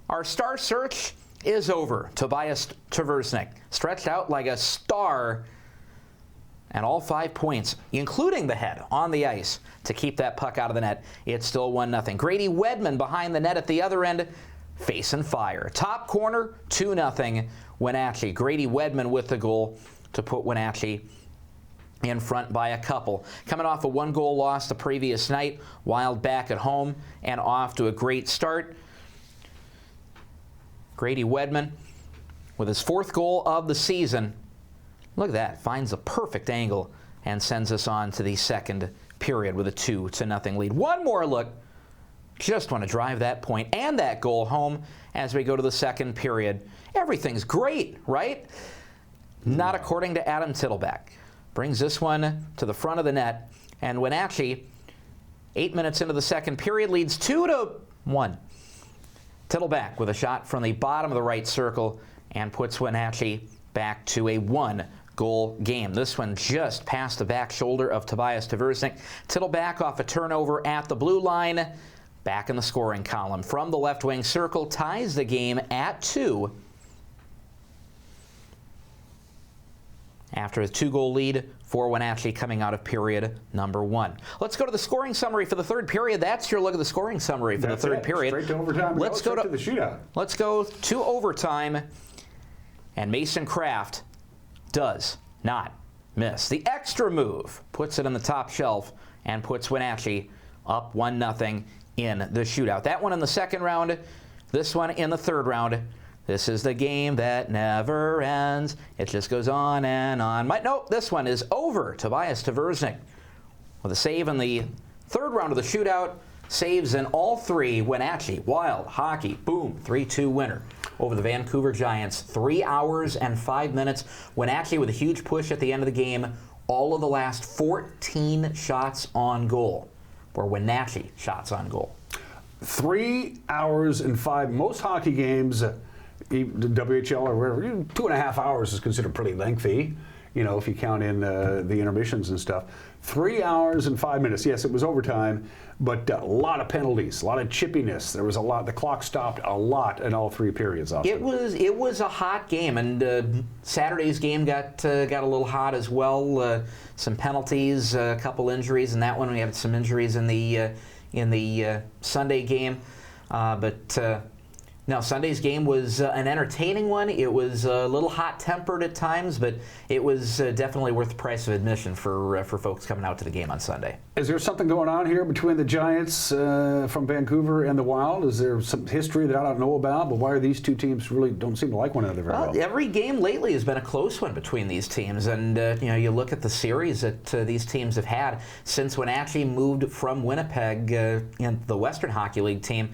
Our star search is over. Tobias Tversnick stretched out like a star, and all 5 points, including the head, on the ice to keep that puck out of the net. It's still 1-0. Grady Wedman behind the net at the other end, facing fire. Top corner, 2-0 Wenatchee. Grady Wedman with the goal to put Wenatchee in front by a couple. Coming off a 1-goal loss the previous night, Wild back at home and off to a great start. Grady Wedman with his 4th goal of the season. Look at that, finds a perfect angle and sends us on to the second period with a 2-0 lead. One more look. Just want to drive that point and that goal home as we go to the second period. Everything's great, right? Not according to Adam Tittleback. Brings this one to the front of the net, and Wenatchee, 8 minutes into the second period, leads 2-1. Tittleback with a shot from the bottom of the right circle and puts Wenatchee back to a 1-goal game. This one just past the back shoulder of Tobias Tversnick. Tittleback off a turnover at the blue line, back in the scoring column. From the left wing circle, ties the game at 2. After a 2-goal lead for Wenatchee coming out of period number 1. Let's go to the scoring summary for the third period. That's your look at the scoring summary for the third period. Straight to overtime. Let's go to the shootout. Let's go to overtime. And Mason Kraft does not miss. The extra move puts it on the top shelf and puts Wenatchee up 1-0 in the shootout. That one in the second round, this one in the third round. This is the game that never ends. It just goes on and on. Nope, this one is over. Tobias Tversnick with a save in the third round of the shootout. Saves in all 3. Wenatchee Wild Hockey, boom, 3-2 winner over the Vancouver Giants. 3 hours and 5 minutes. Wenatchee with a huge push at the end of the game. All of the last 14 shots on goal were Wenatchee shots on goal. 3 hours and 5. Most hockey games, WHL or whatever, 2.5 hours is considered pretty lengthy, you know, if you count in the intermissions and stuff. 3 hours and 5 minutes. Yes, it was overtime, but a lot of penalties, a lot of chippiness. There was a lot. The clock stopped a lot in all 3 periods. It was a hot game, and Saturday's game got a little hot as well. Some penalties, a couple injuries in that one. We had some injuries in the Sunday game, but. Now, Sunday's game was an entertaining one. It was a little hot-tempered at times, but it was definitely worth the price of admission for folks coming out to the game on Sunday. Is there something going on here between the Giants from Vancouver and the Wild? Is there some history that I don't know about? But why are these two teams really don't seem to like one another very well? Every game lately has been a close one between these teams, and you look at the series that these teams have had since Wenatchee moved from Winnipeg in the Western Hockey League team.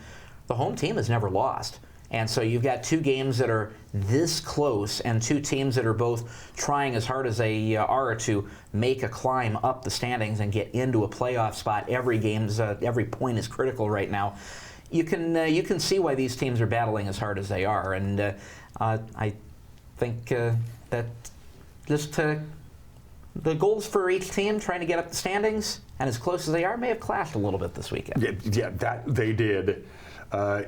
The home team has never lost. And so you've got 2 games that are this close and 2 teams that are both trying as hard as they are to make a climb up the standings and get into a playoff spot. Every point is critical right now. You can see why these teams are battling as hard as they are. And I think that just the goals for each team trying to get up the standings and as close as they are may have clashed a little bit this weekend. Yeah, that they did.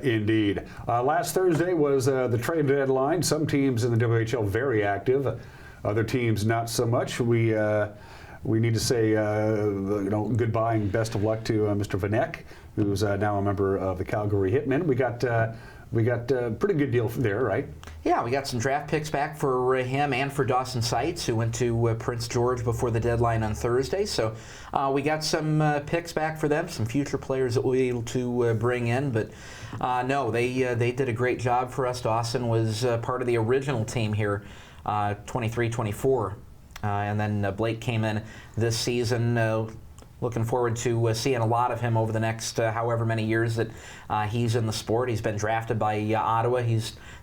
Indeed. Last Thursday was the trade deadline. Some teams in the WHL very active, other teams not so much. We need to say goodbye and best of luck to Mr. Vanek, who's now a member of the Calgary Hitmen. We got a pretty good deal there, right? Yeah, we got some draft picks back for him and for Dawson Seitz, who went to Prince George before the deadline on Thursday. So we got some picks back for them, some future players that we'll be able to bring in. But no, they did a great job for us. Dawson was part of the original team here, 23-24. And then Blake came in this season. Looking forward to seeing a lot of him over the next however many years that he's in the sport. He's been drafted by Ottawa.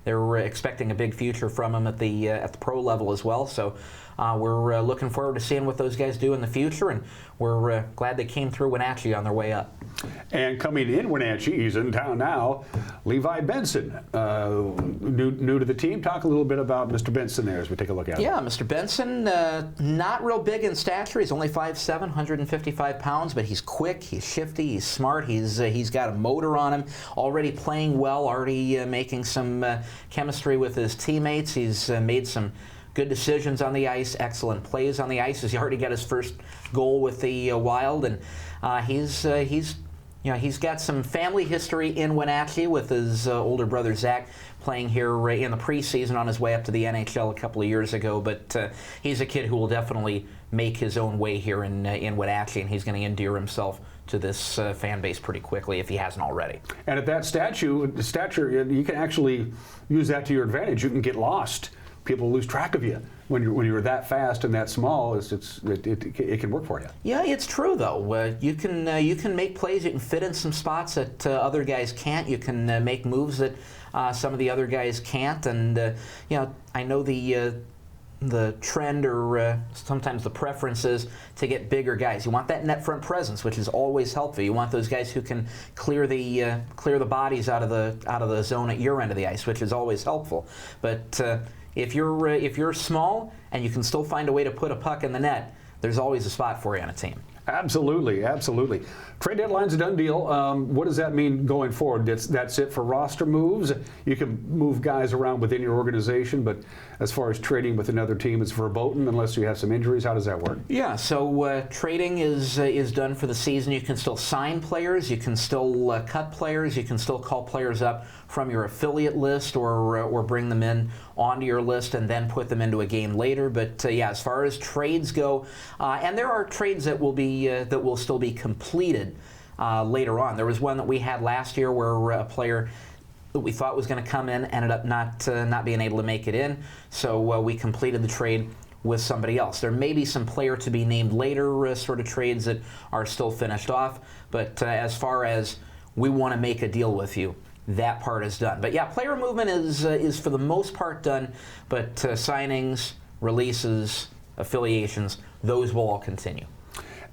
they're expecting a big future from him at the pro level as well. So we're looking forward to seeing what those guys do in the future, and we're glad they came through Wenatchee on their way up. And coming in Wenatchee, he's in town now, Levi Benson, new to the team. Talk a little bit about Mr. Benson there as we take a look at him. Yeah, Mr. Benson, not real big in stature. He's only 5'7", 155 pounds, but he's quick, he's shifty, he's smart, he's got a motor on him, already playing well, already making some chemistry with his teammates. He's made some good decisions on the ice, excellent plays on the ice. He's already got his first goal with the Wild, and he's got some family history in Wenatchee with his older brother Zach playing here in the preseason on his way up to the NHL a couple of years ago. But he's a kid who will definitely make his own way here in Wenatchee, and he's going to endear himself to this fan base pretty quickly if he hasn't already. And at that stature, you can actually use that to your advantage. You can get lost. People lose track of you when you're that fast and that small. It can work for you. Yeah, it's true though. You can make plays. You can fit in some spots that other guys can't. You can make moves that some of the other guys can't. And I know the trend or sometimes the preference is to get bigger guys. You want that net front presence, which is always helpful. You want those guys who can clear the bodies out of the zone at your end of the ice, which is always helpful. But if you're small and you can still find a way to put a puck in the net, there's always a spot for you on a team. Absolutely, absolutely. Trade deadline's a done deal. What does that mean going forward? That's it for roster moves? You can move guys around within your organization, but as far as trading with another team, it's verboten unless you have some injuries. How does that work? Yeah, so trading is done for the season. You can still sign players, you can still cut players, you can still call players up from your affiliate list or bring them in onto your list and then put them into a game later. But yeah, as far as trades go, and there are trades that will still be completed later on. There was one that we had last year where a player that we thought was going to come in ended up not being able to make it in, so we completed the trade with somebody else. There may be some player to be named later sort of trades that are still finished off, but as far as we want to make a deal with you, that part is done. But yeah, player movement is for the most part done, but signings, releases, affiliations, those will all continue.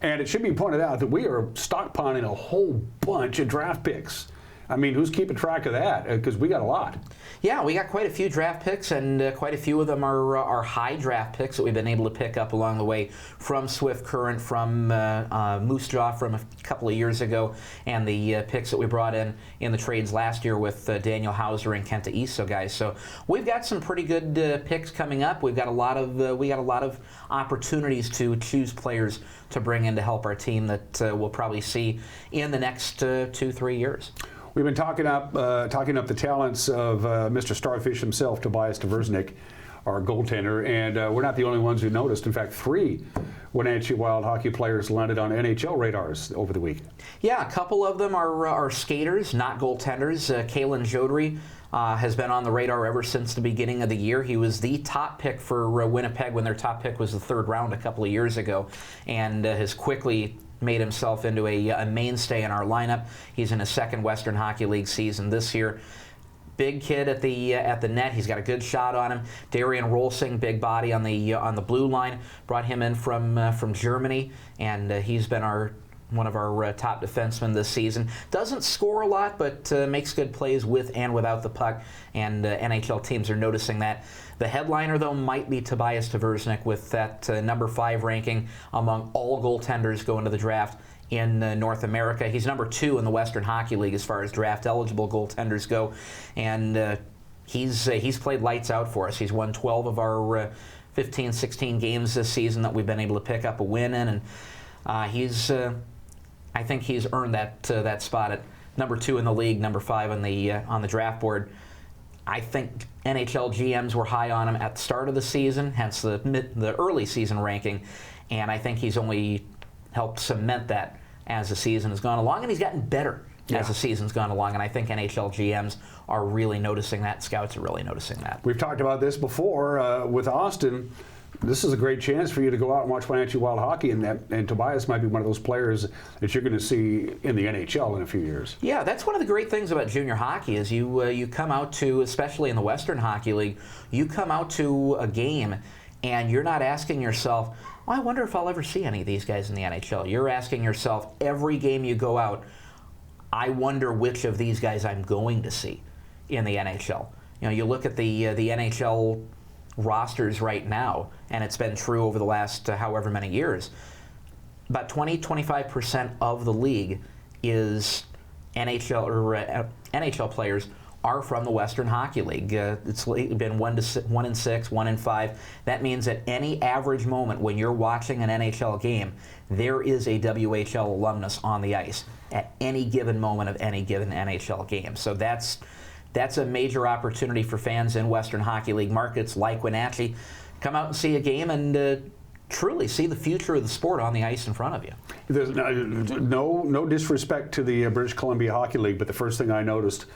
And it should be pointed out that we are stockpiling a whole bunch of draft picks. I mean, who's keeping track of that? Because we got a lot. Yeah, we got quite a few draft picks, and quite a few of them are high draft picks that we've been able to pick up along the way from Swift Current, from Moose Jaw from a couple of years ago, and the picks that we brought in the trades last year with Daniel Hauser and Kenta Iso guys. So we've got some pretty good picks coming up. We've got a lot of opportunities to choose players to bring in to help our team that we'll probably see in the next 2-3 years. We've been talking up the talents of Mr. Starfish himself, Tobias Tversnick, our goaltender, and we're not the only ones who noticed. In fact, 3 Wenatchee Wild hockey players landed on NHL radars over the week. Yeah, a couple of them are skaters, not goaltenders. Kalen Jodry has been on the radar ever since the beginning of the year. He was the top pick for Winnipeg when their top pick was the 3rd round a couple of years ago, and has quickly made himself into a mainstay in our lineup. He's in his 2nd Western Hockey League season this year. Big kid at the net. He's got a good shot on him. Darian Rolsing, big body on the blue line. Brought him in from Germany, and he's been one of our top defensemen this season. Doesn't score a lot, but makes good plays with and without the puck, and NHL teams are noticing that. The headliner, though, might be Tobias Tversnick with that number 5 ranking among all goaltenders going to the draft in North America. He's number 2 in the Western Hockey League as far as draft-eligible goaltenders go, and he's played lights out for us. He's won 12 of our 15, 16 games this season that we've been able to pick up a win in, and I think he's earned that spot at number 2 in the league, number 5 on the draft board. I think NHL GMs were high on him at the start of the season, hence the early season ranking, and I think he's only helped cement that as the season has gone along, and he's gotten better as the season's gone along, and I think NHL GMs are really noticing that. Scouts are really noticing that. We've talked about this before with Austin. This is a great chance for you to go out and watch Wenatchee Wild hockey, and Tobias might be one of those players that you're going to see in the NHL in a few years. Yeah, that's one of the great things about junior hockey is you come out to, especially in the Western Hockey League, you come out to a game and you're not asking yourself, well, I wonder if I'll ever see any of these guys in the NHL. You're asking yourself every game you go out, I wonder which of these guys I'm going to see in the NHL. You know, you look at the NHL rosters right now, and it's been true over the last however many years, about 20-25% of the league is NHL players are from the Western Hockey League. It's been 1 in 6, 1 in 5. That means at any average moment when you're watching an NHL game, there is a WHL alumnus on the ice at any given moment of any given NHL game. So that's a major opportunity for fans in Western Hockey League markets like Wenatchee. Come out and see a game and truly see the future of the sport on the ice in front of you. There's no disrespect to the British Columbia Hockey League, but the first thing I noticed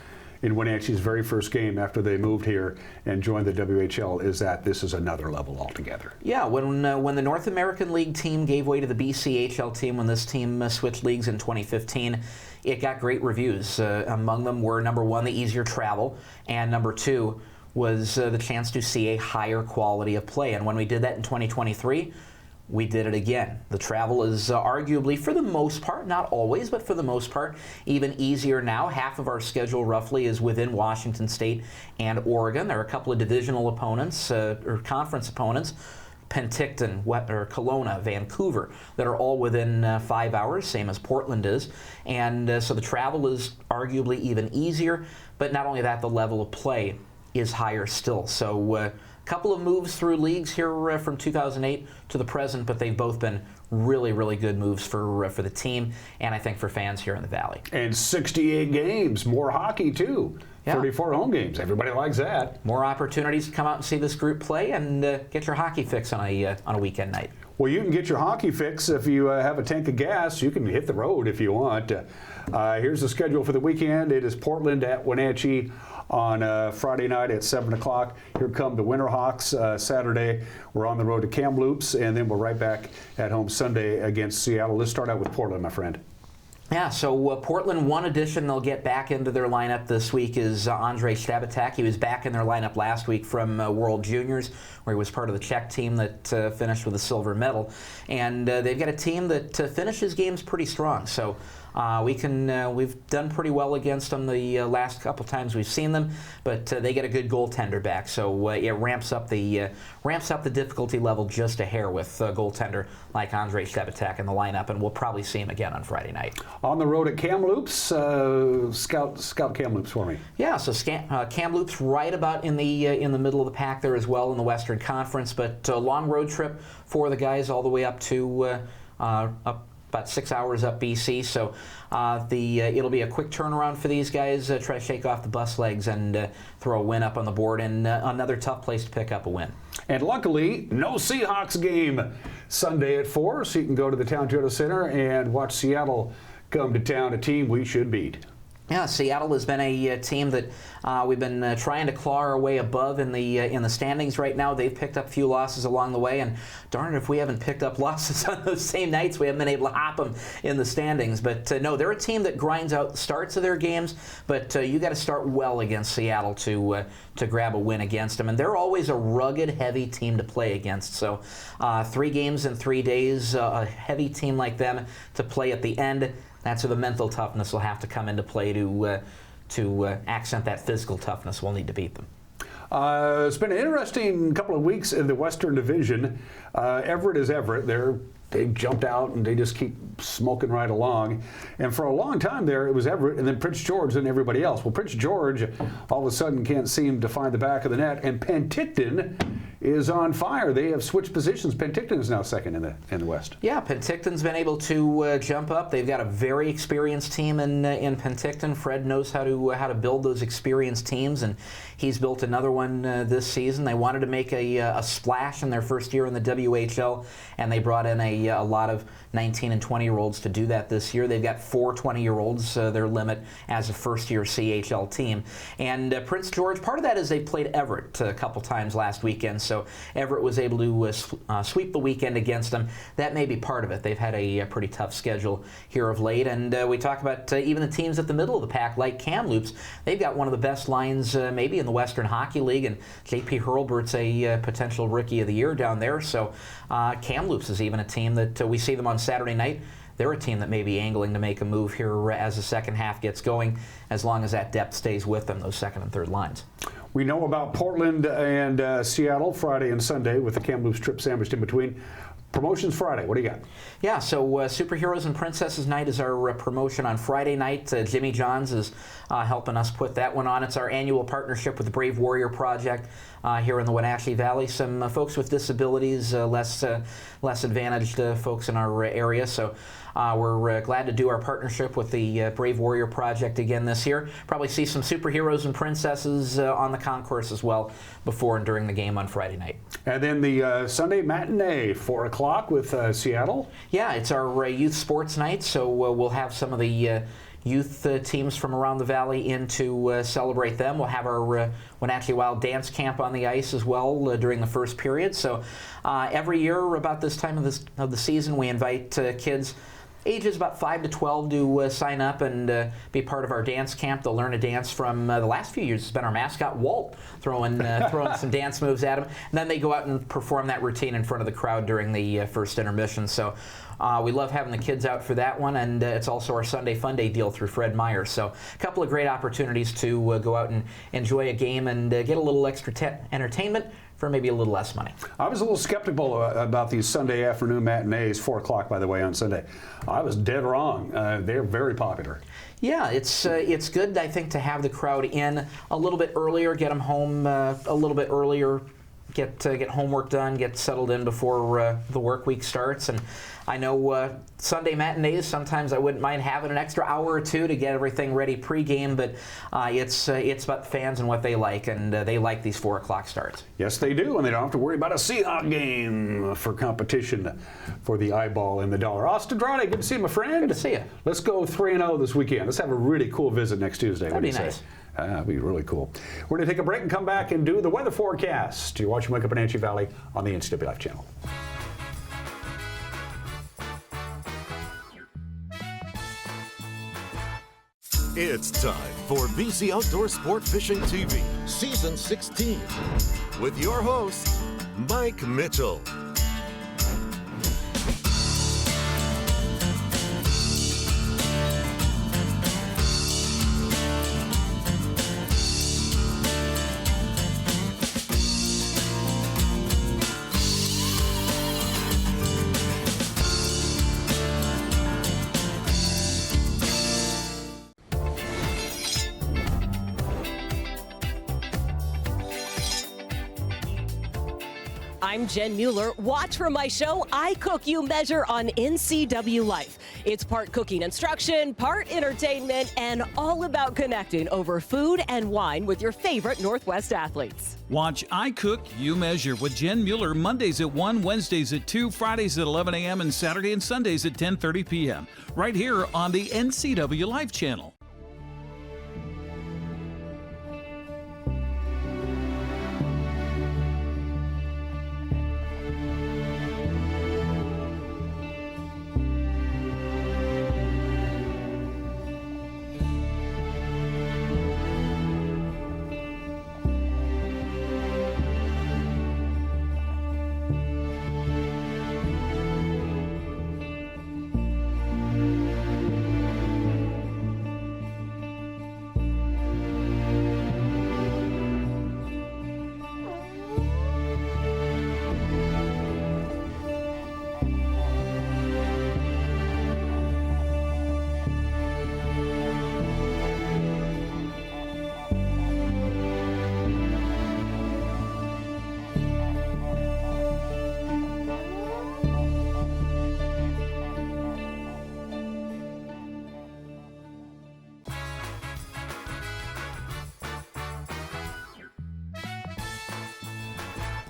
in Wenatchee's very first game after they moved here and joined the WHL is that this is another level altogether. Yeah, when the North American League team gave way to the BCHL team when this team switched leagues in 2015, it got great reviews. Among them were, number one, the easier travel, and number two was the chance to see a higher quality of play. And when we did that in 2023, we did it again. The travel is arguably, for the most part, not always, but for the most part, even easier now. Half of our schedule roughly is within Washington State and Oregon. There are a couple of divisional opponents, or conference opponents, Penticton, or Kelowna, Vancouver, that are all within 5 hours, same as Portland is. And so the travel is arguably even easier, but not only that, the level of play is higher still. So a couple of moves through leagues here from 2008 to the present, but they've both been really, really good moves for the team and I think for fans here in the Valley. And 68 games, more hockey too. Yeah. 34 home games. Everybody likes that. More opportunities to come out and see this group play and get your hockey fix on a weekend night. Well, you can get your hockey fix if you have a tank of gas. You can hit the road if you want. Here's the schedule for the weekend. It is Portland at Wenatchee on Friday night at 7 o'clock. Here come the Winterhawks Saturday. We're on the road to Kamloops, and then we're right back at home Sunday against Seattle. Let's start out with Portland, my friend. Yeah, so Portland, one addition they'll get back into their lineup this week is Andrei Stabatak. He was back in their lineup last week from World Juniors, where he was part of the Czech team that finished with a silver medal. And they've got a team that finishes games pretty strong. So we've done pretty well against them the last couple times we've seen them, but they get a good goaltender back, so it ramps up the difficulty level just a hair with a goaltender like Andrei Stabatak in the lineup, and we'll probably see him again on Friday night. On the road at Kamloops, scout Kamloops for me. Yeah, so Kamloops right about in the middle of the pack there as well in the Western Conference, but a long road trip for the guys all the way up to about 6 hours up BC, so it'll be a quick turnaround for these guys. Try to shake off the bus legs and throw a win up on the board, and another tough place to pick up a win. And luckily, no Seahawks game Sunday at 4, so you can go to the Town Toyota Center and watch Seattle come to town, a team we should beat. Yeah, Seattle has been a team that we've been trying to claw our way above in the standings right now. They've picked up a few losses along the way, and darn it if we haven't picked up losses on those same nights, we haven't been able to hop them in the standings. But no, they're a team that grinds out the starts of their games, but you got to start well against Seattle to grab a win against them. And they're always a rugged, heavy team to play against. So 3 games in 3 days, a heavy team like them to play at the end. That's where the mental toughness will have to come into play to accent that physical toughness. We'll need to beat them. It's been an interesting couple of weeks in the Western Division. Everett is Everett. They jumped out and they just keep smoking right along. And for a long time there, it was Everett and then Prince George and everybody else. Well, Prince George all of a sudden can't seem to find the back of the net, and Penticton is on fire. They have switched positions. Penticton is now second in the West. Yeah, Penticton's been able to jump up. They've got a very experienced team in Penticton. Fred knows how to build those experienced teams, and he's built another one this season. They wanted to make a splash in their first year in the WHL, and they brought in a lot of 19 and 20-year-olds to do that this year. They've got 4 20-year-olds, their limit as a first-year CHL team. And Prince George, part of that is they played Everett a couple times last weekend, So Everett was able to sweep the weekend against them. That may be part of it. They've had a pretty tough schedule here of late. And we talk about even the teams at the middle of the pack, like Kamloops. They've got one of the best lines maybe in the Western Hockey League, and JP Hurlbert's a potential Rookie of the Year down there. So Kamloops is even a team that we see them on Saturday night. They're a team that may be angling to make a move here as the second half gets going, as long as that depth stays with them, those second and third lines. We know about Portland and Seattle Friday and Sunday with the Kamloops trip sandwiched in between. Promotions Friday. What do you got? Yeah, so Superheroes and Princesses Night is our promotion on Friday night. Jimmy Johns is helping us put that one on. It's our annual partnership with the Brave Warrior Project here in the Wenatchee Valley. Some folks with disabilities, less advantaged folks in our area. So we're glad to do our partnership with the Brave Warrior Project again this year. Probably see some superheroes and princesses on the concourse as well before and during the game on Friday night. And then the Sunday matinee, 4 o'clock with Seattle. Yeah, it's our youth sports night, so we'll have some of the youth teams from around the valley in to celebrate them. We'll have our Wenatchee Wild dance camp on the ice as well during the first period. So every year about this time of the season, we invite kids ages about 5 to 12 to sign up and be part of our dance camp. They'll learn a dance from the last few years. It's been our mascot, Walt, throwing some dance moves at them. And then they go out and perform that routine in front of the crowd during the first intermission. So we love having the kids out for that one, and it's also our Sunday Fun Day deal through Fred Meyer. So a couple of great opportunities to go out and enjoy a game and get a little extra entertainment for maybe a little less money. I was a little skeptical about these Sunday afternoon matinees, 4 o'clock, by the way, on Sunday. I was dead wrong. They're very popular. Yeah, it's good, I think, to have the crowd in a little bit earlier, get them home a little bit earlier, get homework done, get settled in before the work week starts. And I know Sunday matinees, sometimes I wouldn't mind having an extra hour or two to get everything ready pregame, but it's about the fans and what they like, and they like these 4 o'clock starts. Yes, they do, and they don't have to worry about a Seahawk game for competition for the eyeball in the dollar. Austin Draude, good to see you, my friend. Good to see you. Let's go 3-0 this weekend. Let's have a really cool visit next Tuesday. That'd be nice. That'd be really cool. We're going to take a break and come back and do the weather forecast. You're watching Wake Up Wenatchee Valley on the NCW Life channel. It's time for BC Outdoor Sport Fishing TV, Season 16, with your host, Mike Mitchell. I'm Jen Mueller. Watch for my show, I Cook, You Measure on NCW Life. It's part cooking instruction, part entertainment, and all about connecting over food and wine with your favorite Northwest athletes. Watch I Cook, You Measure with Jen Mueller Mondays at 1, Wednesdays at 2, Fridays at 11 a.m., and Saturday and Sundays at 10:30 p.m. right here on the NCW Life channel.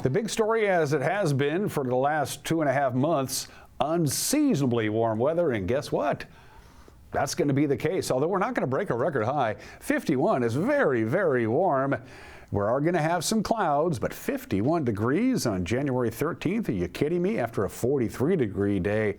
The big story, as it has been for the last 2.5 months, unseasonably warm weather, and guess what? That's going to be the case, although we're not going to break a record high. 51 is very, very warm. We are going to have some clouds, but 51 degrees on January 13th. Are you kidding me? After a 43-degree day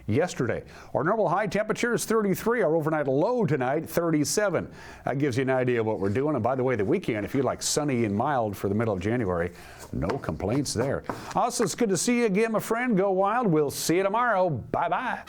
yesterday. Our normal high temperature is 33. Our overnight low tonight, 37. That gives you an idea of what we're doing. And by the way, the weekend, if you like sunny and mild for the middle of January, no complaints there. Also, it's good to see you again, my friend. Go Wild. We'll see you tomorrow. Bye-bye.